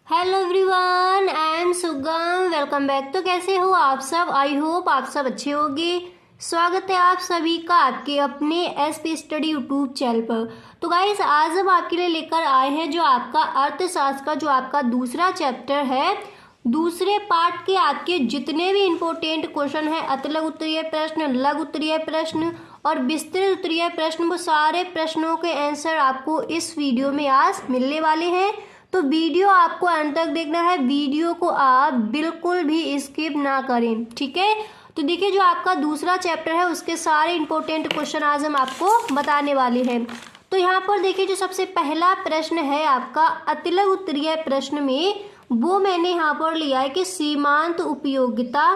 Hello everyone, I am सुगम। Welcome back. तो कैसे हो आप सब? आई होप आप सब अच्छे होंगे। स्वागत है आप सभी का आपके अपने एसपी स्टडी यूट्यूब चैनल पर। तो गाइस, आज हम आपके लिए लेकर आए हैं जो आपका अर्थशास्त्र का जो आपका दूसरा चैप्टर है। दूसरे पार्ट के आपके जितने भी इम्पोर्टेंट क्वेश्चन है, अतलग उत्तरीय प्रश्न, लघु उत्तरीय प्रश्न और विस्तृत उत्तरीय प्रश्न, वो सारे प्रश्नों के आंसर आपको इस वीडियो में आज मिलने वाले हैं। तो वीडियो आपको अंत तक देखना है, वीडियो को आप बिल्कुल भी स्किप ना करें, ठीक है। तो देखिए, जो आपका दूसरा चैप्टर है उसके सारे इंपॉर्टेंट क्वेश्चन आज हम आपको बताने वाले हैं। तो यहाँ पर देखिए, जो सबसे पहला प्रश्न है आपका अतिलघु उत्तरीय प्रश्न में, वो मैंने यहाँ पर लिया है कि सीमांत उपयोगिता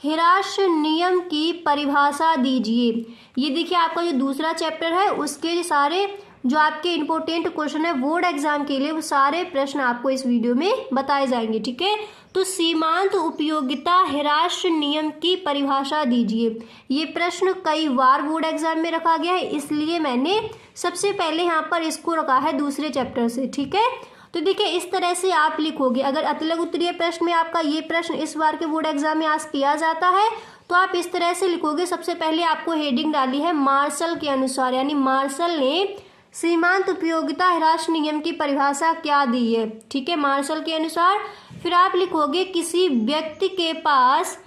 हिरास्य नियम की परिभाषा दीजिए। ये देखिए, आपका जो दूसरा चैप्टर है उसके सारे जो आपके इम्पोर्टेंट क्वेश्चन है बोर्ड एग्जाम के लिए, वो सारे प्रश्न आपको इस वीडियो में बताए जाएंगे, ठीक है। तो सीमांत उपयोगिता हिरास्य नियम की परिभाषा दीजिए। ये प्रश्न कई बार बोर्ड एग्जाम में रखा गया है, इसलिए मैंने सबसे पहले यहाँ पर इसको रखा है दूसरे चैप्टर से, ठीक है। तो देखिए, इस तरह से आप लिखोगे। अगर अतिलघु उत्तरीय प्रश्न में आपका ये प्रश्न इस बार के बोर्ड एग्जाम में आज किया जाता है तो आप इस तरह से लिखोगे। सबसे पहले आपको हेडिंग डाली है मार्शल के अनुसार, यानी मार्शल ने सीमांत उपयोगिता हिरास्य नियम की परिभाषा क्या दी है, ठीक है, मार्शल के अनुसार। फिर आप लिखोगे किसी व्यक्ति के पास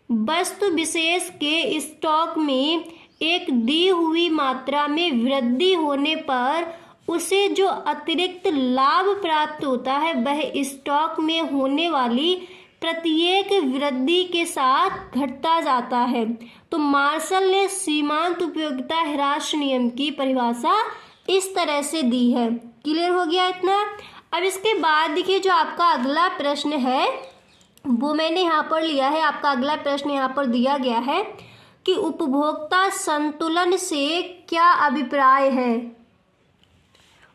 वस्तु विशेष के स्टॉक में एक दी हुई मात्रा में वृद्धि होने पर उसे जो अतिरिक्त लाभ प्राप्त होता है वह स्टॉक में होने वाली प्रत्येक वृद्धि के साथ घटता जाता है। तो मार्शल ने सीमांत उपयोगिता हिरास्य नियम की परिभाषा इस तरह से दी है। क्लियर हो गया इतना? अब इसके बाद देखिए, जो आपका अगला प्रश्न है वो मैंने यहाँ पर लिया है। आपका अगला प्रश्न यहाँ पर दिया गया है कि उपभोक्ता संतुलन से क्या अभिप्राय है।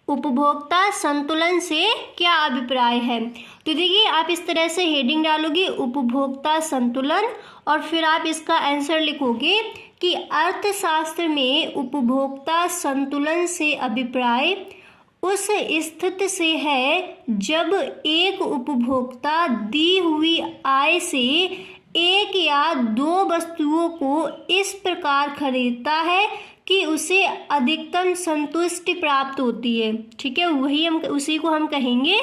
उपभोक्ता संतुलन से क्या अभिप्राय है? तो देखिए, आप इस तरह से हेडिंग डालोगे उपभोक्ता संतुलन और फिर आप इसका आंसर लिखोगे कि अर्थशास्त्र में उपभोक्ता संतुलन से अभिप्राय उस स्थिति से है जब एक उपभोक्ता दी हुई आय से एक या दो वस्तुओं को इस प्रकार खरीदता है कि उसे अधिकतम संतुष्टि प्राप्त होती है, ठीक है। उसी को हम कहेंगे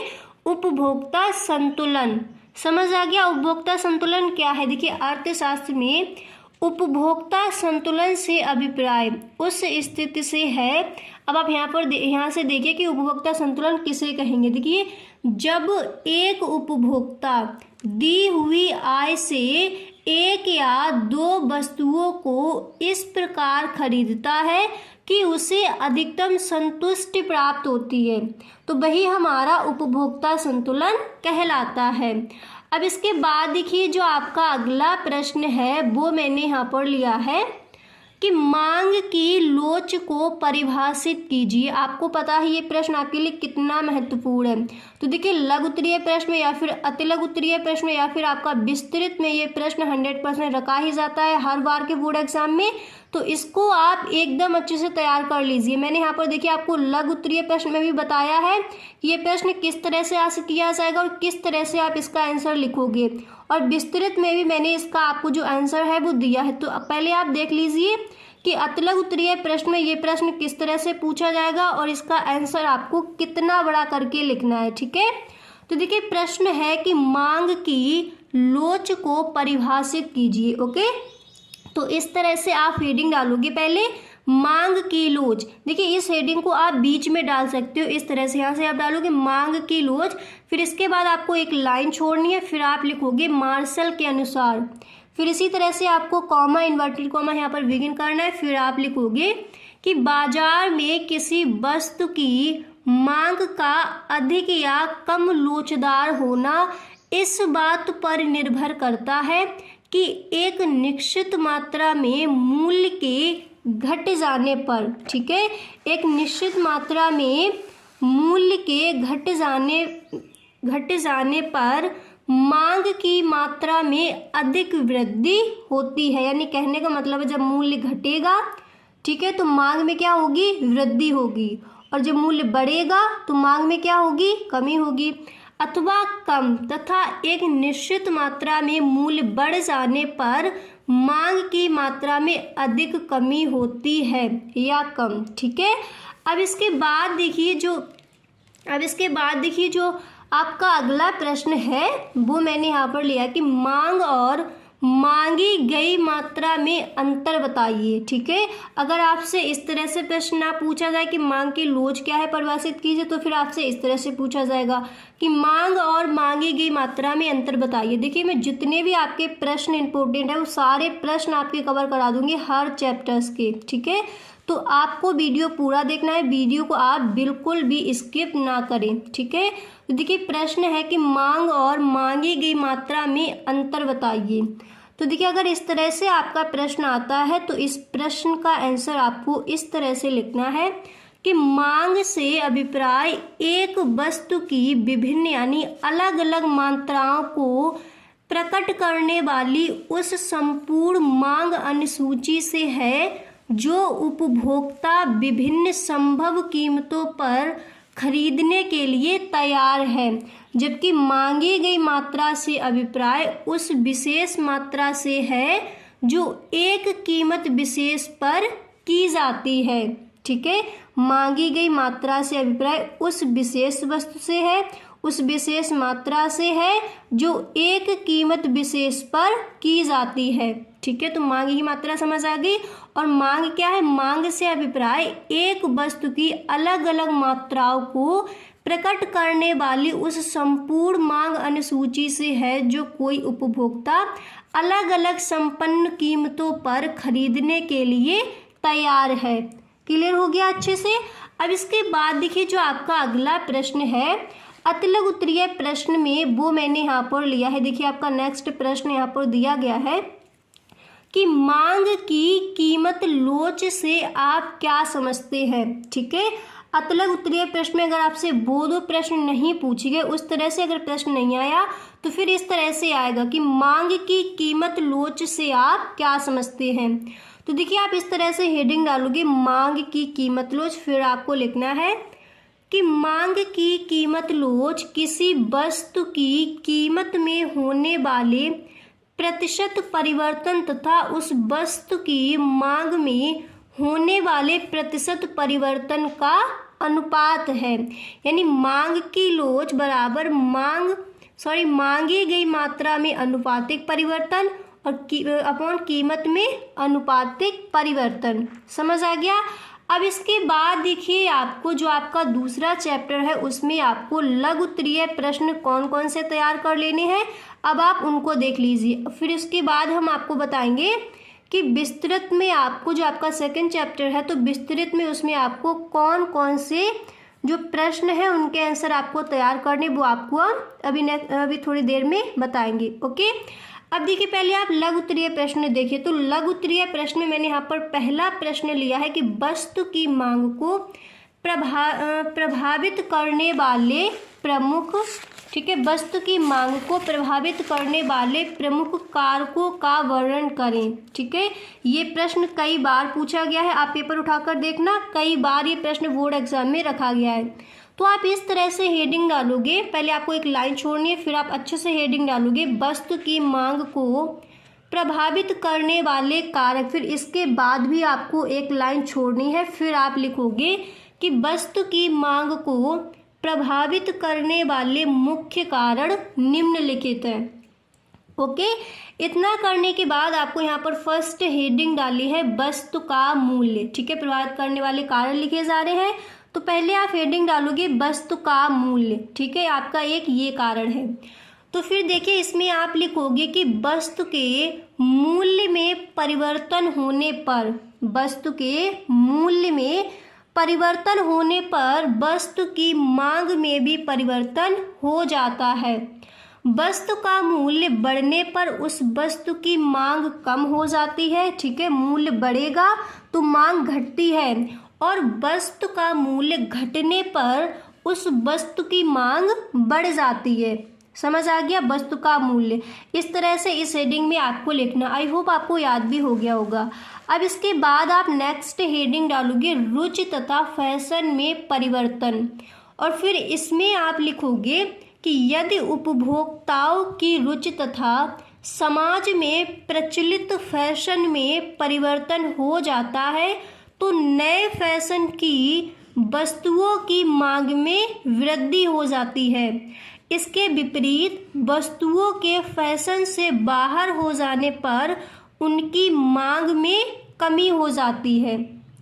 उपभोक्ता संतुलन। समझ आ गया उपभोक्ता संतुलन क्या है? देखिए, अर्थशास्त्र में उपभोक्ता संतुलन से अभिप्राय उस स्थिति से है। अब आप यहाँ से देखिए कि उपभोक्ता संतुलन किसे कहेंगे। देखिए, जब एक उपभोक्ता दी हुई आय से एक या दो वस्तुओं को इस प्रकार खरीदता है कि उसे अधिकतम संतुष्टि प्राप्त होती है, तो वही हमारा उपभोक्ता संतुलन कहलाता है। अब इसके बाद देखिए, जो आपका अगला प्रश्न है वो मैंने यहाँ पर लिया है कि मांग की लोच को परिभाषित कीजिए। आपको पता है ये प्रश्न आपके लिए कितना महत्वपूर्ण है। तो देखिए, लघु उत्तरीय प्रश्न या फिर अतिलघु उत्तरीय प्रश्न या फिर आपका विस्तृत में ये प्रश्न 100% रखा ही जाता है हर बार के बोर्ड एग्जाम में। तो इसको आप एकदम अच्छे से तैयार कर लीजिए। मैंने यहाँ पर देखिए आपको लघु उत्तरीय प्रश्न में भी बताया है कि ये प्रश्न किस तरह से आज किया जाएगा और किस तरह से आप इसका आंसर लिखोगे, और विस्तृत में भी मैंने इसका आपको जो आंसर है वो दिया है। तो पहले आप देख लीजिए कि अतिलघु उत्तरीय प्रश्न में ये प्रश्न किस तरह से पूछा जाएगा और इसका आंसर आपको कितना बड़ा करके लिखना है, ठीक है। तो देखिए, प्रश्न है कि मांग की लोच को परिभाषित कीजिए। ओके, तो इस तरह से आप हेडिंग डालोगे। पहले मांग की लोच, देखिए इस हेडिंग को आप बीच में डाल सकते हो इस तरह से। यहाँ से आप डालोगे मांग की लोच, फिर इसके बाद आपको एक लाइन छोड़नी है, फिर आप लिखोगे मार्शल के अनुसार। फिर इसी तरह से आपको कॉमा, इन्वर्टेड कॉमा यहाँ पर बिगिन करना है। फिर आप लिखोगे कि बाजार में किसी वस्तु की मांग का अधिक या कम लोचदार होना इस बात पर निर्भर करता है कि एक निश्चित मात्रा में मूल्य के घट जाने पर, ठीक है, एक निश्चित मात्रा में मूल्य के घट जाने पर मांग की मात्रा में अधिक वृद्धि होती है। यानी कहने का मतलब है, जब मूल्य घटेगा, ठीक है, तो मांग में क्या होगी? वृद्धि होगी, और जब मूल्य बढ़ेगा तो मांग में क्या होगी? कमी होगी। अथवा कम तथा एक निश्चित मात्रा में मूल्य बढ़ जाने पर मांग की मात्रा में अधिक कमी होती है या कम। ठीक है, अब इसके बाद देखिए जो आपका अगला प्रश्न है वो मैंने यहाँ पर लिया कि मांग और मांगी गई मात्रा में अंतर बताइए। ठीक है, अगर आपसे इस तरह से प्रश्न ना पूछा जाए कि मांग की लोच क्या है परिभाषित कीजिए, तो फिर आपसे इस तरह से पूछा जाएगा कि मांग और मांगी गई मात्रा में अंतर बताइए। देखिए, मैं जितने भी आपके प्रश्न इंपॉर्टेंट है वो सारे प्रश्न आपके कवर करा दूंगी हर चैप्टर्स के। ठीक है, तो आपको वीडियो पूरा देखना है, वीडियो को आप बिल्कुल भी स्किप ना करें। ठीक है, तो देखिए प्रश्न है कि मांग और मांगी गई मात्रा में अंतर बताइए। तो देखिए, अगर इस तरह से आपका प्रश्न आता है तो इस प्रश्न का आंसर आपको इस तरह से लिखना है कि मांग से अभिप्राय एक वस्तु की विभिन्न यानी अलग अलग मात्राओं को प्रकट करने वाली उस संपूर्ण मांग अनुसूची से है जो उपभोक्ता विभिन्न संभव कीमतों पर खरीदने के लिए तैयार है, जबकि मांगी गई मात्रा से अभिप्राय उस विशेष मात्रा से है जो एक कीमत विशेष पर की जाती है। ठीक है, मांगी गई मात्रा से अभिप्राय उस विशेष वस्तु से है, उस विशेष मात्रा से है जो एक कीमत विशेष पर की जाती है। ठीक है, तो मांगी की मात्रा समझ आ गई। और मांग क्या है? मांग से अभिप्राय एक वस्तु की अलग अलग मात्राओं को प्रकट करने वाली उस संपूर्ण मांग अनुसूची से है जो कोई उपभोक्ता अलग अलग संपन्न कीमतों पर खरीदने के लिए तैयार है। क्लियर हो गया अच्छे से? अब इसके बाद देखिए जो आपका अगला प्रश्न है अतिलघु उत्तरीय प्रश्न में, वो मैंने यहाँ पर लिया है। देखिए आपका नेक्स्ट प्रश्न यहाँ पर दिया गया है कि मांग की कीमत लोच से आप क्या समझते हैं। ठीक है, अतिलघु उत्तरीय प्रश्न में अगर आपसे वो दो प्रश्न नहीं पूछे गए, उस तरह से अगर प्रश्न नहीं आया तो फिर इस तरह से आएगा कि मांग की कीमत लोच से आप क्या समझते हैं। तो देखिए आप इस तरह से हेडिंग डालोगे मांग की कीमत लोच, फिर आपको लिखना है कि मांग की कीमत लोच किसी वस्तु की कीमत में होने वाले प्रतिशत परिवर्तन तथा उस वस्तु की मांग में होने वाले प्रतिशत परिवर्तन का अनुपात है। यानी मांग की लोच बराबर मांगी गई मात्रा में अनुपातिक परिवर्तन और अपॉन कीमत में अनुपातिक परिवर्तन। समझ आ गया? अब इसके बाद देखिए आपको जो आपका दूसरा चैप्टर है उसमें आपको लघु उत्तरीय प्रश्न कौन कौन से तैयार कर लेने हैं, अब आप उनको देख लीजिए। फिर इसके बाद हम आपको बताएंगे कि विस्तृत में आपको जो आपका सेकंड चैप्टर है तो विस्तृत में उसमें आपको कौन कौन से जो प्रश्न है उनके आंसर आपको तैयार करने, वो आपको अभी थोड़ी देर में बताएंगे। ओके, अब देखिए पहले आप लघु उत्तरीय प्रश्न देखिए। तो लघु उत्तरीय प्रश्न में मैंने यहाँ पर पहला प्रश्न लिया है कि वस्तु की मांग को प्रभावित करने वाले प्रमुख, ठीक है, वस्तु की मांग को प्रभावित करने वाले प्रमुख कारकों का वर्णन करें। ठीक है, ये प्रश्न कई बार पूछा गया है, आप पेपर उठाकर देखना, कई बार ये प्रश्न बोर्ड एग्जाम में रखा गया है। तो आप इस तरह से हेडिंग डालोगे, पहले आपको एक लाइन छोड़नी है, फिर आप अच्छे से हेडिंग डालोगे वस्तु की मांग को प्रभावित करने वाले कारक, फिर इसके बाद भी आपको एक लाइन छोड़नी है, फिर आप लिखोगे कि वस्तु की मांग को प्रभावित करने वाले मुख्य कारण निम्नलिखित हैं। ओके, इतना करने के बाद आपको यहाँ पर फर्स्ट हेडिंग डाली है वस्तु का मूल्य। ठीक है, प्रभावित करने वाले कारण लिखे जा रहे हैं, तो पहले आप हेडिंग डालोगे वस्तु का मूल्य। ठीक है, आपका एक ये कारण है। तो फिर देखिए इसमें आप लिखोगे कि वस्तु के मूल्य में परिवर्तन होने पर, वस्तु के मूल्य में परिवर्तन होने पर वस्तु की मांग में भी परिवर्तन हो जाता है। वस्तु का मूल्य बढ़ने पर उस वस्तु की मांग कम हो जाती है। ठीक है, मूल्य बढ़ेगा तो मांग घटती है, और वस्तु का मूल्य घटने पर उस वस्तु की मांग बढ़ जाती है। समझ आ गया? वस्तु का मूल्य इस तरह से इस हेडिंग में आपको लिखना। आई होप आपको याद भी हो गया होगा। अब इसके बाद आप नेक्स्ट हेडिंग डालोगे रुचि तथा फैशन में परिवर्तन, और फिर इसमें आप लिखोगे कि यदि उपभोक्ताओं की रुचि तथा समाज में प्रचलित फैशन में परिवर्तन हो जाता है तो नए फैशन की वस्तुओं की मांग में वृद्धि हो जाती है। इसके विपरीत वस्तुओं के फैशन से बाहर हो जाने पर उनकी मांग में कमी हो जाती है।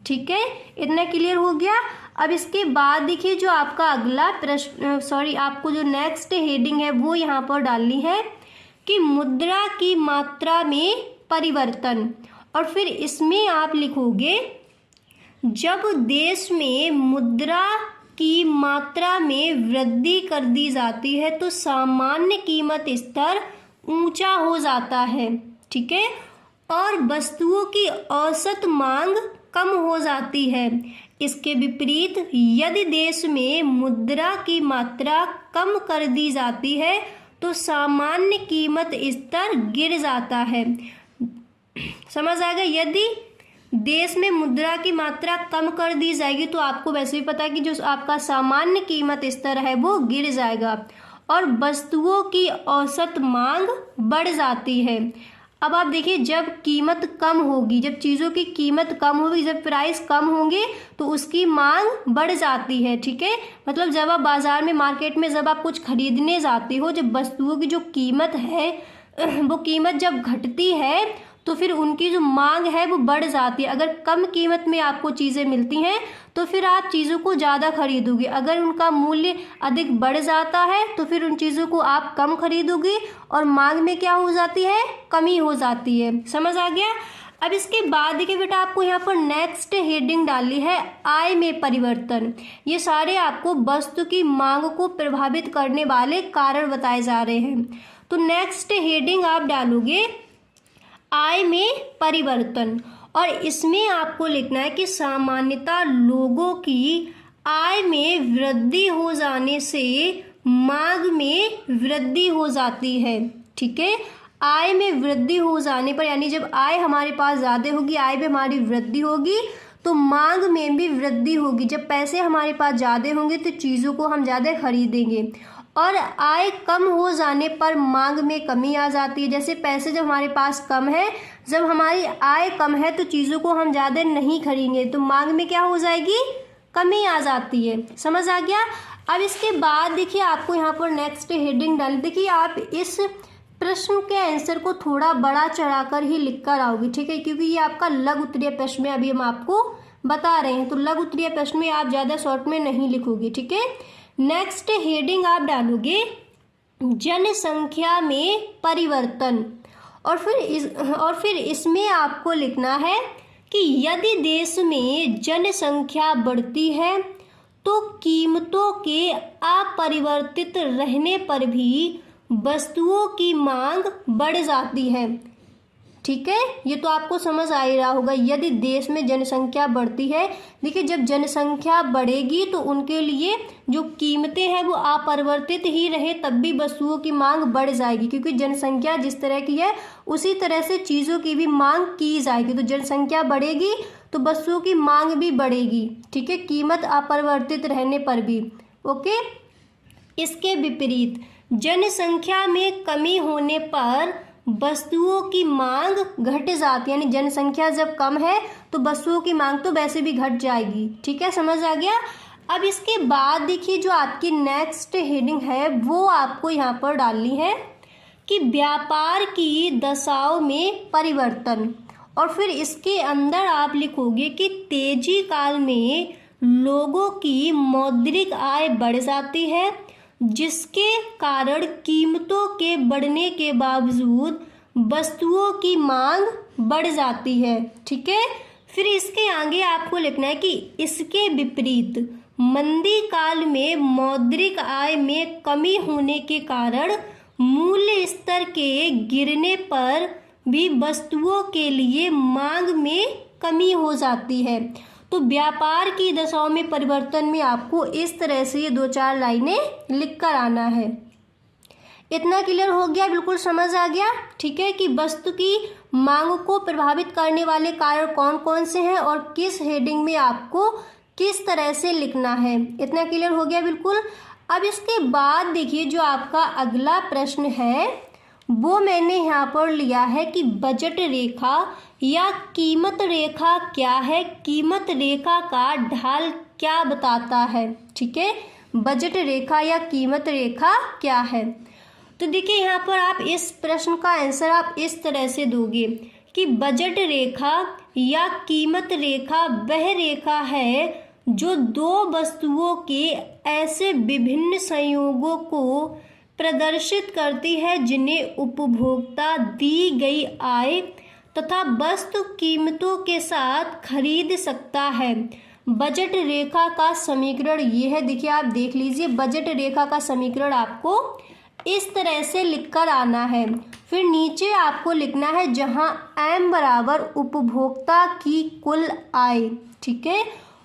ठीक है, इतना क्लियर हो गया। अब इसके बाद देखिए जो आपका अगला प्रश्न आपको जो नेक्स्ट हेडिंग है वो यहाँ पर डालनी है कि मुद्रा की मात्रा में परिवर्तन। और फिर इसमें आप लिखोगे जब देश में मुद्रा की मात्रा में वृद्धि कर दी जाती है तो सामान्य कीमत स्तर ऊंचा हो जाता है। ठीक है, और वस्तुओं की औसत मांग कम हो जाती है। इसके विपरीत यदि देश में मुद्रा की मात्रा कम कर दी जाती है तो सामान्य कीमत स्तर गिर जाता है। समझ आ गया? यदि देश में मुद्रा की मात्रा कम कर दी जाएगी तो आपको वैसे भी पता है कि जो आपका सामान्य कीमत स्तर है वो गिर जाएगा और वस्तुओं की औसत मांग बढ़ जाती है। अब आप देखिए जब कीमत कम होगी, जब चीज़ों की कीमत कम होगी, जब प्राइस कम होंगे तो उसकी मांग बढ़ जाती है। ठीक है, मतलब जब आप बाज़ार में मार्केट में जब आप कुछ खरीदने जाते हो, जब वस्तुओं की जो कीमत है वो कीमत जब घटती है तो फिर उनकी जो मांग है वो बढ़ जाती है। अगर कम कीमत में आपको चीज़ें मिलती हैं तो फिर आप चीज़ों को ज़्यादा खरीदोगे। अगर उनका मूल्य अधिक बढ़ जाता है तो फिर उन चीज़ों को आप कम खरीदोगे और मांग में क्या हो जाती है? कमी हो जाती है। समझ आ गया? अब इसके बाद देखिए बेटा आपको यहाँ पर नेक्स्ट हेडिंग डाली है आय में परिवर्तन। ये सारे आपको वस्तु की मांग को प्रभावित करने वाले कारण बताए जा रहे हैं। तो नेक्स्ट हेडिंग आप डालोगे आय में परिवर्तन और इसमें आपको लिखना है कि सामान्यतः लोगों की आय में वृद्धि हो जाने से मांग में वृद्धि हो जाती है। ठीक है, आय में वृद्धि हो जाने पर यानी जब आय हमारे पास ज़्यादा होगी, आय में हमारी वृद्धि होगी तो मांग में भी वृद्धि होगी। जब पैसे हमारे पास ज़्यादा होंगे तो चीज़ों को हम ज़्यादा खरीदेंगे और आय कम हो जाने पर मांग में कमी आ जाती है। जैसे पैसे जब हमारे पास कम है, जब हमारी आय कम है तो चीज़ों को हम ज़्यादा नहीं खरीदेंगे तो मांग में क्या हो जाएगी? कमी आ जाती है। समझ आ गया? अब इसके बाद देखिए आपको यहाँ पर नेक्स्ट हेडिंग डाल, देखिए आप इस प्रश्न के आंसर को थोड़ा बड़ा चढ़ाकर ही लिख कर आओगे। ठीक है, क्योंकि ये आपका लघु उत्तरीय प्रश्न में अभी हम आपको बता रहे हैं तो लघु उत्तरीय प्रश्न में आप ज़्यादा शॉर्ट में नहीं लिखोगे। ठीक है, नेक्स्ट हेडिंग आप डालोगे जनसंख्या में परिवर्तन और फिर इसमें आपको लिखना है कि यदि देश में जनसंख्या बढ़ती है तो कीमतों के अपरिवर्तित रहने पर भी वस्तुओं की मांग बढ़ जाती है। ठीक है, ये तो आपको समझ आ ही रहा होगा। यदि देश में जनसंख्या बढ़ती है, देखिए जब जनसंख्या बढ़ेगी तो उनके लिए जो कीमतें हैं वो अपरिवर्तित ही रहे तब भी वस्तुओं की मांग बढ़ जाएगी, क्योंकि जनसंख्या जिस तरह की है उसी तरह से चीज़ों की भी मांग की जाएगी। तो जनसंख्या बढ़ेगी तो वस्तुओं की मांग भी बढ़ेगी। ठीक है, कीमत अपरिवर्तित रहने पर भी। ओके, इसके विपरीत जनसंख्या में कमी होने पर वस्तुओं की मांग घट जाती है, यानी जनसंख्या जब कम है तो वस्तुओं की मांग तो वैसे भी घट जाएगी। ठीक है, समझ आ गया? अब इसके बाद देखिए जो आपकी नेक्स्ट हेडिंग है वो आपको यहाँ पर डालनी है कि व्यापार की दशाओं में परिवर्तन और फिर इसके अंदर आप लिखोगे कि तेजी काल में लोगों की मौद्रिक आय बढ़ जाती है जिसके कारण कीमतों के बढ़ने के बावजूद वस्तुओं की मांग बढ़ जाती है। ठीक है, फिर इसके आगे आपको लिखना है कि इसके विपरीत मंदी काल में मौद्रिक आय में कमी होने के कारण मूल्य स्तर के गिरने पर भी वस्तुओं के लिए मांग में कमी हो जाती है। तो व्यापार की दशाओं में परिवर्तन में आपको इस तरह से ये 2-4 लाइनें लिख कर आना है। इतना क्लियर हो गया? बिल्कुल समझ आ गया? ठीक है, कि वस्तु की मांग को प्रभावित करने वाले कारण कौन कौन से हैं और किस हेडिंग में आपको किस तरह से लिखना है। इतना क्लियर हो गया? बिल्कुल। अब इसके बाद देखिए जो आपका अगला प्रश्न है वो मैंने यहाँ पर लिया है कि बजट रेखा या कीमत रेखा क्या है, कीमत रेखा का ढाल क्या बताता है। ठीक है, बजट रेखा या कीमत रेखा क्या है। तो देखिए यहाँ पर आप इस प्रश्न का आंसर आप इस तरह से दोगे कि बजट रेखा या कीमत रेखा वह रेखा है जो दो वस्तुओं के ऐसे विभिन्न संयोगों को प्रदर्शित करती है जिन्हें उपभोक्ता दी गई आय तथा वस्तु कीमतों के साथ खरीद सकता है। बजट रेखा का समीकरण ये है, देखिए आप देख लीजिए, बजट रेखा का समीकरण आपको इस तरह से लिखकर आना है। फिर नीचे आपको लिखना है जहां m बराबर उपभोक्ता की कुल आय। ठीक है,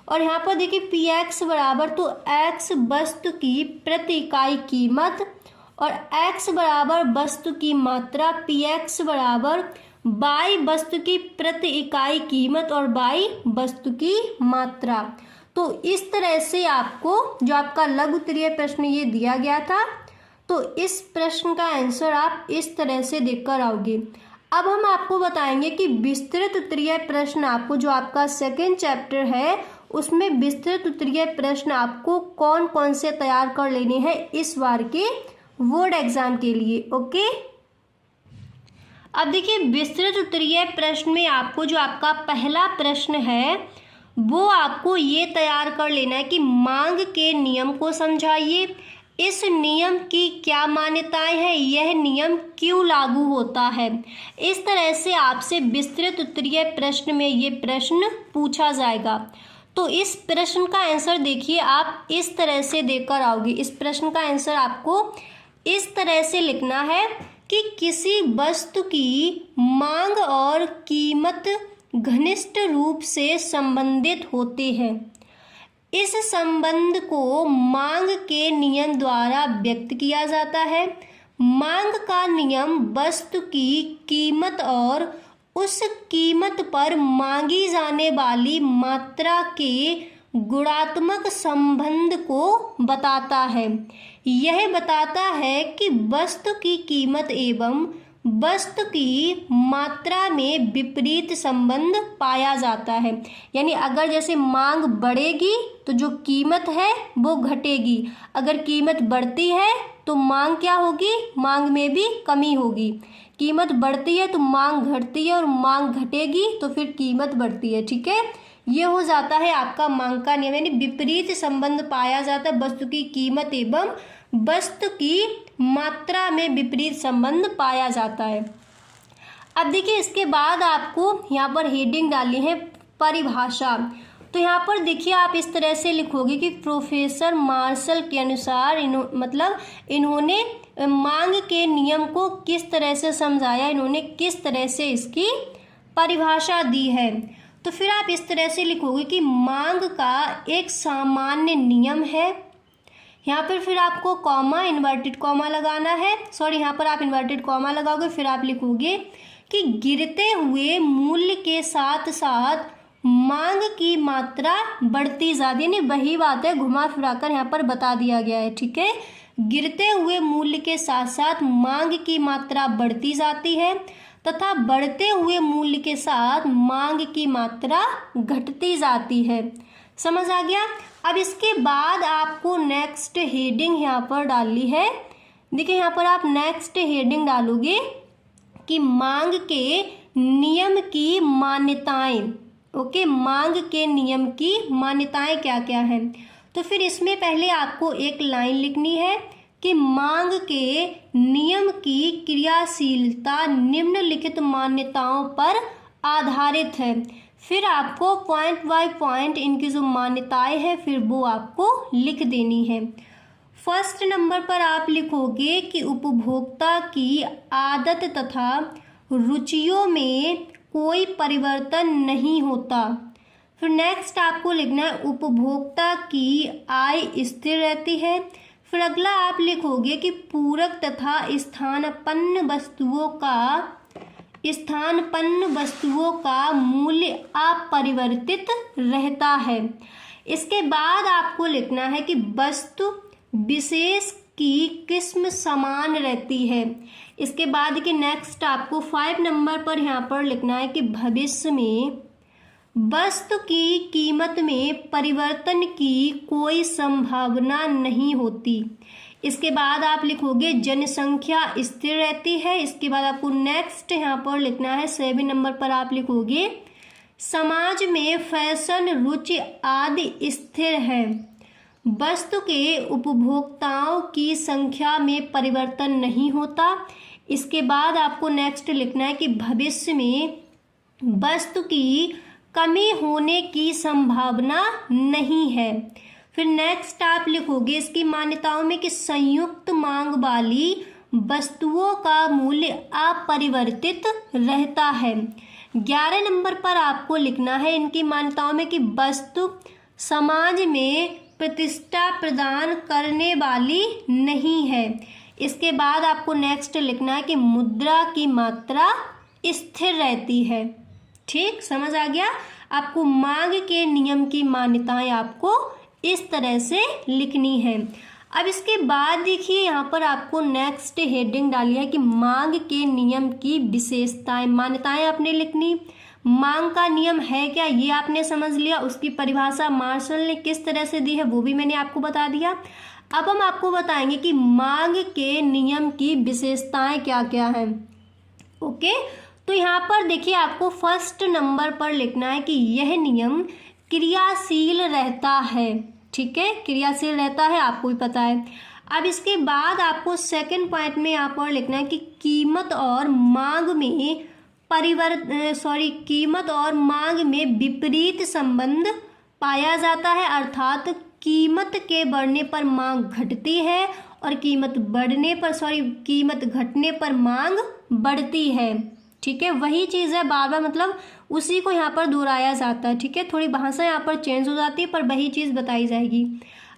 और यहाँ पर देखिए px बराबर तो x वस्तु की प्रति इकाई कीमत और x बराबर वस्तु की मात्रा, px बराबर y वस्तु की प्रति इकाई कीमत और y वस्तु की मात्रा। तो इस तरह से आपको जो आपका लघु उत्तरीय प्रश्न ये दिया गया था, तो इस प्रश्न का आंसर आप इस तरह से देखकर आओगे। अब हम आपको बताएंगे कि विस्तृत उत्तरीय प्रश्न आपको जो आपका सेकंड चैप्टर है उसमें विस्तृत उत्तरीय प्रश्न आपको कौन कौन से तैयार कर लेने हैं इस बार के बोर्ड एग्जाम के लिए। ओके, अब देखिए विस्तृत उत्तरीय प्रश्न में आपको जो आपका पहला प्रश्न है वो आपको ये तैयार कर लेना है कि मांग के नियम को समझाइए, इस नियम की क्या मान्यताएं हैं, यह नियम क्यों लागू होता है। इस तरह से आपसे विस्तृत उत्तरीय प्रश्न में ये प्रश्न पूछा जाएगा। तो इस प्रश्न का आंसर देखिए आप इस तरह से देकर आओगे। इस प्रश्न का आंसर आपको इस तरह से लिखना है कि किसी वस्तु की मांग और कीमत घनिष्ठ रूप से संबंधित होते हैं। इस संबंध को मांग के नियम द्वारा व्यक्त किया जाता है। मांग का नियम वस्तु की कीमत और उस कीमत पर मांगी जाने वाली मात्रा के गुणात्मक संबंध को बताता है। यह बताता है कि वस्तु की कीमत एवं वस्तु की मात्रा में विपरीत संबंध पाया जाता है। यानी अगर जैसे मांग बढ़ेगी तो जो कीमत है वो घटेगी, अगर कीमत बढ़ती है तो मांग क्या होगी, मांग में भी कमी होगी। कीमत बढ़ती है तो मांग घटती है और मांग घटेगी तो फिर कीमत बढ़ती है। ठीक है, ये हो जाता है आपका मांग का नियम, यानी विपरीत संबंध पाया जाता है, वस्तु की कीमत एवं वस्तु की मात्रा में विपरीत संबंध पाया जाता है। अब देखिए इसके बाद आपको यहाँ पर हेडिंग डाली है परिभाषा। तो यहाँ पर देखिए आप इस तरह से लिखोगे कि प्रोफेसर मार्शल के अनुसार इन्होंने मांग के नियम को किस तरह से समझाया, इन्होंने किस तरह से इसकी परिभाषा दी है। तो फिर आप इस तरह से लिखोगे कि मांग का एक सामान्य नियम है, यहाँ पर फिर आपको कॉमा इन्वर्टेड कॉमा लगाना है, सॉरी यहाँ पर आप इन्वर्टेड कॉमा लगाओगे, फिर आप लिखोगे कि गिरते हुए मूल्य के साथ साथ मांग की मात्रा बढ़ती जाती है। यानी वही बात है, घुमा फिराकर यहाँ पर बता दिया गया है। ठीक है, गिरते हुए मूल्य के साथ साथ मांग की मात्रा बढ़ती जाती है तथा बढ़ते हुए मूल्य के साथ मांग की मात्रा घटती जाती है। समझ आ गया। अब इसके बाद आपको नेक्स्ट हेडिंग यहाँ पर डालनी है। देखिए यहाँ पर आप नेक्स्ट हेडिंग डालोगे कि मांग के नियम की मान्यताएं। ओके, मांग के नियम की मान्यताएं क्या क्या हैं। तो फिर इसमें पहले आपको एक लाइन लिखनी है कि मांग के नियम की क्रियाशीलता निम्नलिखित मान्यताओं पर आधारित है। फिर आपको पॉइंट बाय पॉइंट इनकी जो मान्यताएं हैं फिर वो आपको लिख देनी है। फर्स्ट नंबर पर आप लिखोगे कि उपभोक्ता की आदत तथा रुचियों में कोई परिवर्तन नहीं होता। फिर नेक्स्ट आपको लिखना है उपभोक्ता की आय स्थिर रहती है। फिर अगला आप लिखोगे कि पूरक तथा स्थानापन्न वस्तुओं का मूल्य अपरिवर्तित रहता है। इसके बाद आपको लिखना है कि वस्तु विशेष की किस्म समान रहती है। इसके बाद के नेक्स्ट आपको 5 नंबर पर यहाँ पर लिखना है कि भविष्य में वस्तु की कीमत में परिवर्तन की कोई संभावना नहीं होती। इसके बाद आप लिखोगे जनसंख्या स्थिर रहती है। इसके बाद आपको नेक्स्ट यहाँ पर लिखना है 7 नंबर पर आप लिखोगे समाज में फैशन रुचि आदि स्थिर है। वस्तु के उपभोक्ताओं की संख्या में परिवर्तन नहीं होता। इसके बाद आपको नेक्स्ट लिखना है कि भविष्य में वस्तु की कमी होने की संभावना नहीं है। फिर नेक्स्ट आप लिखोगे इसकी मान्यताओं में कि संयुक्त मांग वाली वस्तुओं का मूल्य अपरिवर्तित रहता है। 11 नंबर पर आपको लिखना है इनकी मान्यताओं में कि वस्तु समाज में प्रतिष्ठा प्रदान करने वाली नहीं है। इसके बाद आपको नेक्स्ट लिखना है कि मुद्रा की मात्रा स्थिर रहती है। ठीक, समझ आ गया। आपको मांग के नियम की मान्यताएं आपको इस तरह से लिखनी है। अब इसके बाद देखिए यहाँ पर आपको नेक्स्ट हेडिंग डाली है कि मांग के नियम की विशेषताएं, मान्यताएं आपने लिखनी। मांग का नियम है क्या, ये आपने समझ लिया। उसकी परिभाषा मार्शल ने किस तरह से दी है वो भी मैंने आपको बता दिया। अब हम आपको बताएंगे कि मांग के नियम की विशेषताएं क्या क्या हैं। ओके, तो यहाँ पर देखिए आपको फर्स्ट नंबर पर लिखना है कि यह नियम क्रियाशील रहता है। ठीक है, क्रियाशील रहता है, आपको भी पता है। अब इसके बाद आपको सेकंड पॉइंट में यहाँ पर लिखना है कि कीमत और मांग में विपरीत संबंध पाया जाता है। अर्थात कीमत के बढ़ने पर मांग घटती है और कीमत घटने पर मांग बढ़ती है। ठीक है, वही चीज़ है, बार बार मतलब उसी को यहाँ पर दोहराया जाता है। ठीक है, थोड़ी भाषा यहाँ पर चेंज हो जाती है पर वही चीज़ बताई जाएगी।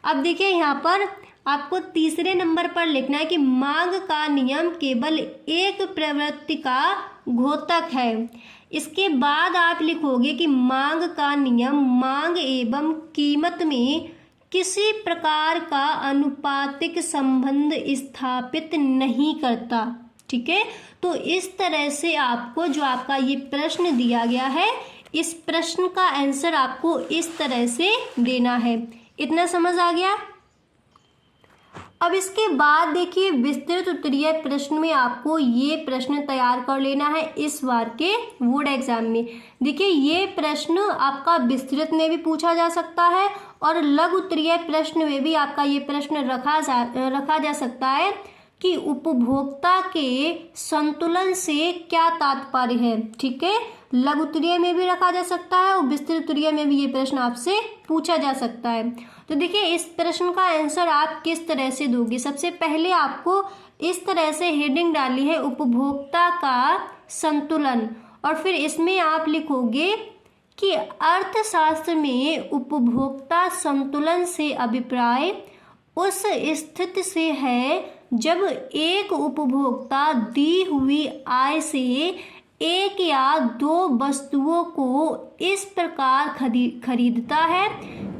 अब देखिए यहाँ पर आपको तीसरे नंबर पर लिखना है कि मांग का नियम केवल एक प्रवृत्ति का घोतक है। इसके बाद आप लिखोगे कि मांग का नियम मांग एवं कीमत में किसी प्रकार का अनुपातिक संबंध स्थापित नहीं करता। ठीक है, तो इस तरह से आपको जो आपका ये प्रश्न दिया गया है, इस प्रश्न का आंसर आपको इस तरह से देना है। इतना समझ आ गया। अब इसके बाद देखिए विस्तृत उत्तरीय प्रश्न में आपको ये प्रश्न तैयार कर लेना है इस बार के बोर्ड एग्जाम में। देखिए ये प्रश्न आपका विस्तृत में भी पूछा जा सकता है और लघु उत्तरीय प्रश्न में भी आपका ये प्रश्न रखा जा सकता है कि उपभोक्ता के संतुलन से क्या तात्पर्य है। ठीक है, लघु उत्तरीय में भी रखा जा सकता है और विस्तृत उत्तरीय में भी ये प्रश्न आपसे पूछा जा सकता है। तो देखिए इस प्रश्न का आंसर आप किस तरह से दोगे। सबसे पहले आपको इस तरह से हेडिंग डाली है उपभोक्ता का संतुलन, और फिर इसमें आप लिखोगे कि अर्थशास्त्र में उपभोक्ता संतुलन से अभिप्राय उस स्थिति से है जब एक उपभोक्ता दी हुई आय से एक या दो वस्तुओं को इस प्रकार खरीदता है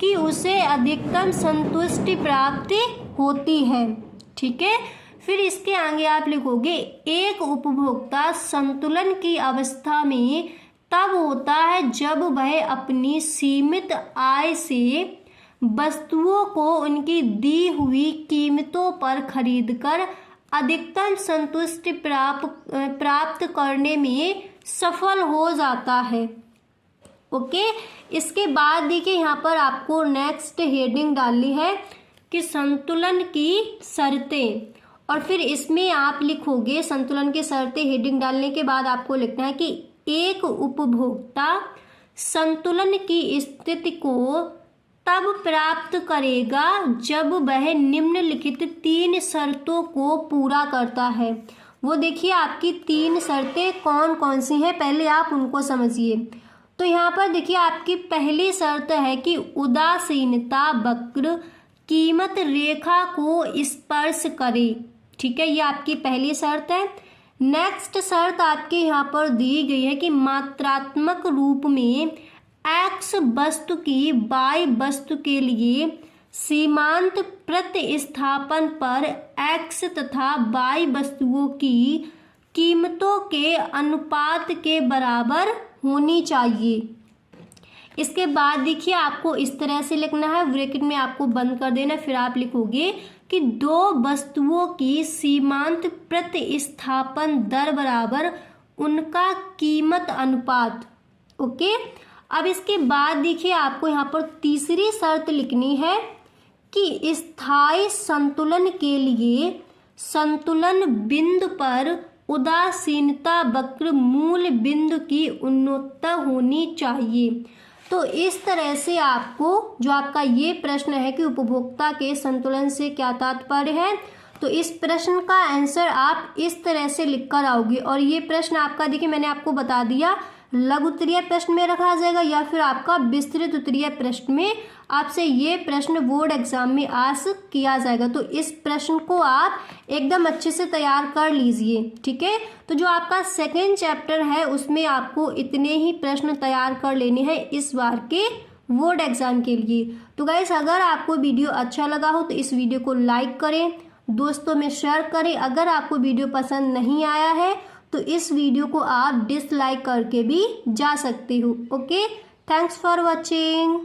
कि उसे अधिकतम संतुष्टि प्राप्त होती है। ठीक है, फिर इसके आगे आप लिखोगे एक उपभोक्ता संतुलन की अवस्था में तब होता है जब वह अपनी सीमित आय से वस्तुओं को उनकी दी हुई कीमतों पर खरीदकर अधिकतम संतुष्टि प्राप्त करने में सफल हो जाता है। ओके, इसके बाद देखिए यहाँ पर आपको नेक्स्ट हेडिंग डालनी है कि संतुलन की शर्तें, और फिर इसमें आप लिखोगे संतुलन की शर्तें। हेडिंग डालने के बाद आपको लिखना है कि एक उपभोक्ता संतुलन की स्थिति को तब प्राप्त करेगा जब वह निम्नलिखित 3 शर्तों को पूरा करता है। वो देखिए आपकी 3 शर्तें कौन कौन सी हैं, पहले आप उनको समझिए। तो यहाँ पर देखिए आपकी पहली शर्त है कि उदासीनता वक्र कीमत रेखा को स्पर्श करे। ठीक है, ये आपकी पहली शर्त है। नेक्स्ट शर्त आपके यहाँ पर दी गई है कि मात्रात्मक रूप में X वस्तु की Y वस्तु के लिए सीमांत प्रतिस्थापन पर x तथा y वस्तुओं की कीमतों के अनुपात के बराबर होनी चाहिए। इसके बाद देखिए आपको इस तरह से लिखना है, ब्रैकेट में आपको बंद कर देना, फिर आप लिखोगे कि दो वस्तुओं की सीमांत प्रतिस्थापन दर बराबर उनका कीमत अनुपात। ओके, अब इसके बाद देखिए आपको यहाँ पर तीसरी शर्त लिखनी है कि स्थायी संतुलन के लिए संतुलन बिंदु पर उदासीनता वक्र मूल बिंदु की उन्नतता होनी चाहिए। तो इस तरह से आपको जो आपका ये प्रश्न है कि उपभोक्ता के संतुलन से क्या तात्पर्य है, तो इस प्रश्न का आंसर आप इस तरह से लिख कर आओगे। और ये प्रश्न आपका देखिए मैंने आपको बता दिया लघु उत्तरीय प्रश्न में रखा जाएगा या फिर आपका विस्तृत उत्तरीय प्रश्न में आपसे ये प्रश्न बोर्ड एग्जाम में आस्क किया जाएगा। तो इस प्रश्न को आप एकदम अच्छे से तैयार कर लीजिए, ठीक है। तो जो आपका सेकेंड चैप्टर है उसमें आपको इतने ही प्रश्न तैयार कर लेने हैं इस बार के बोर्ड एग्जाम के लिए। तो गाइस अगर आपको वीडियो अच्छा लगा हो तो इस वीडियो को लाइक करें, दोस्तों में शेयर करें। अगर आपको वीडियो पसंद नहीं आया है तो इस वीडियो को आप डिसलाइक करके भी जा सकते हो। Okay, thanks for watching.